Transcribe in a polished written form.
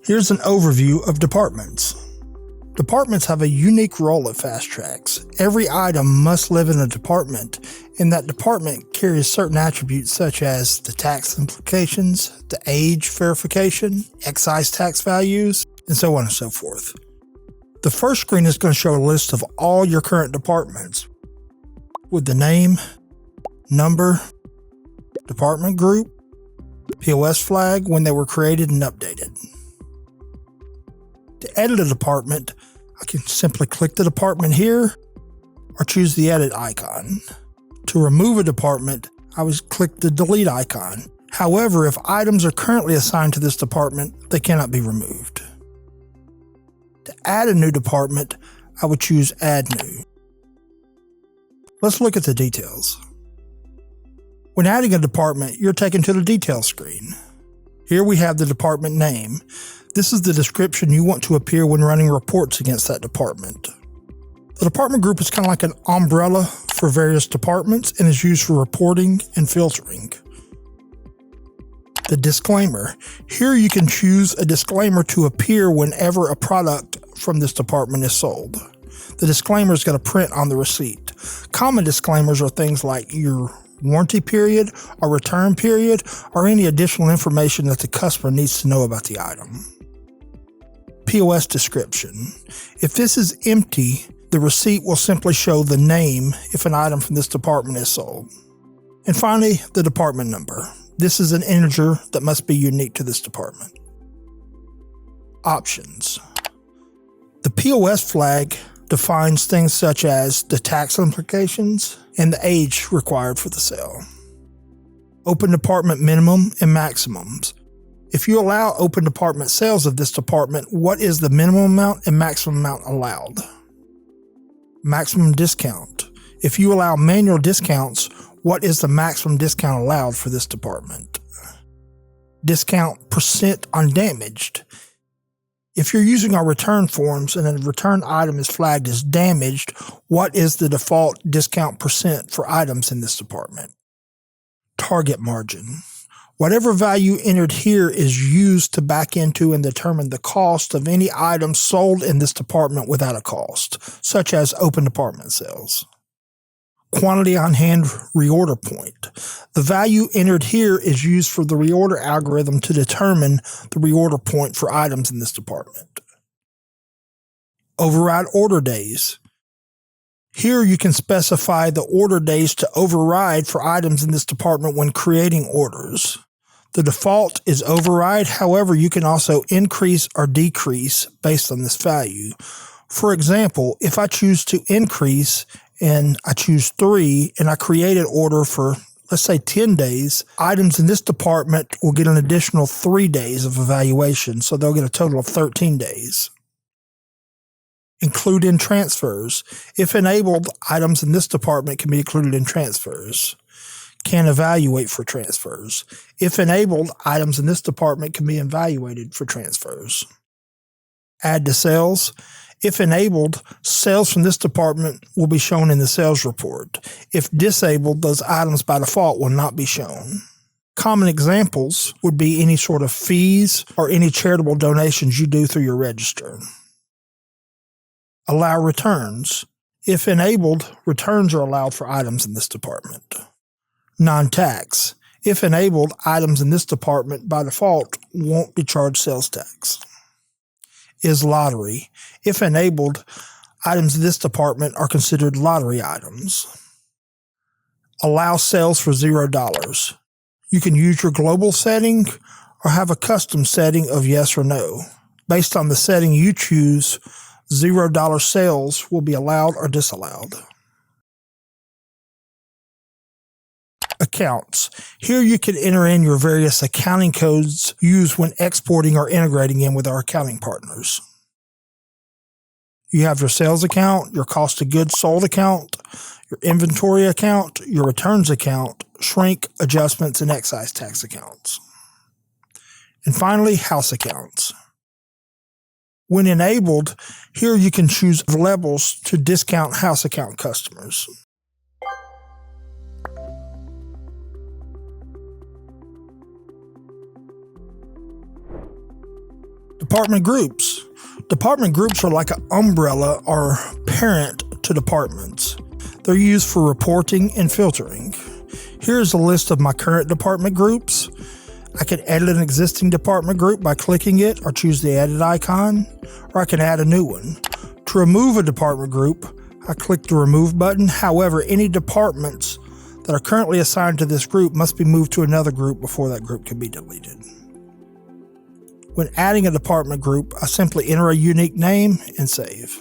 Here's an overview of departments. Departments have a unique role at Fast Tracks. Every item must live in a department, and that department carries certain attributes such as the tax implications, the age verification, excise tax values, and so on and so forth. The first screen is going to show a list of all your current departments with the name, number, department group, POS flag when they were created and updated. To edit a department, I can simply click the department here or choose the edit icon. To remove a department, I would click the delete icon. However, if items are currently assigned to this department, they cannot be removed. To add a new department, I would choose Add New. Let's look at the details. When adding a department, you're taken to the details screen. Here we have the department name. This is the description you want to appear when running reports against that department. The department group is kind of like an umbrella for various departments and is used for reporting and filtering. The disclaimer. Here you can choose a disclaimer to appear whenever a product from this department is sold. The disclaimer is going to print on the receipt. Common disclaimers are things like your warranty period or return period or any additional information that the customer needs to know about the item. POS description. If this is empty, the receipt will simply show the name if an item from this department is sold. And finally, the department number. This is an integer that must be unique to this department. Options. The POS flag defines things such as the tax implications and the age required for the sale. Open department minimum and maximums. If you allow open department sales of this department, what is the minimum amount and maximum amount allowed? Maximum discount. If you allow manual discounts, what is the maximum discount allowed for this department? Discount percent on damaged. If you're using our return forms and a return item is flagged as damaged, what is the default discount percent for items in this department? Target margin. Whatever value entered here is used to back into and determine the cost of any item sold in this department without a cost, such as open department sales. Quantity on hand reorder point. The value entered here is used for the reorder algorithm to determine the reorder point for items in this department. Override order days. Here you can specify the order days to override for items in this department when creating orders. The default is override, however, you can also increase or decrease based on this value. For example, if I choose to increase and I choose 3 and I create an order for, let's say 10 days, items in this department will get an additional 3 days of evaluation, so they'll get a total of 13 days. Include in transfers. If enabled, items in this department can be included in transfers. Can evaluate for transfers. If enabled, items in this department can be evaluated for transfers. Add to sales. If enabled, sales from this department will be shown in the sales report. If disabled, those items by default will not be shown. Common examples would be any sort of fees or any charitable donations you do through your register. Allow returns. If enabled, returns are allowed for items in this department. Non-tax. If enabled, items in this department by default won't be charged sales tax. Is lottery. If enabled, items in this department are considered lottery items. Allow sales for $0. You can use your global setting or have a custom setting of yes or no. Based on the setting you choose, $0 sales will be allowed or disallowed. Accounts. Here you can enter in your various accounting codes used when exporting or integrating in with our accounting partners. You have your sales account, your cost of goods sold account, your inventory account, your returns account, shrink, adjustments, and excise tax accounts. And finally, house accounts. When enabled, here you can choose levels to discount house account customers. Department groups. Department groups are like an umbrella or parent to departments. They're used for reporting and filtering. Here's a list of my current department groups. I can edit an existing department group by clicking it or choose the edit icon, or I can add a new one. To remove a department group, I click the remove button. However, any departments that are currently assigned to this group must be moved to another group before that group can be deleted. When adding a department group, I simply enter a unique name and save.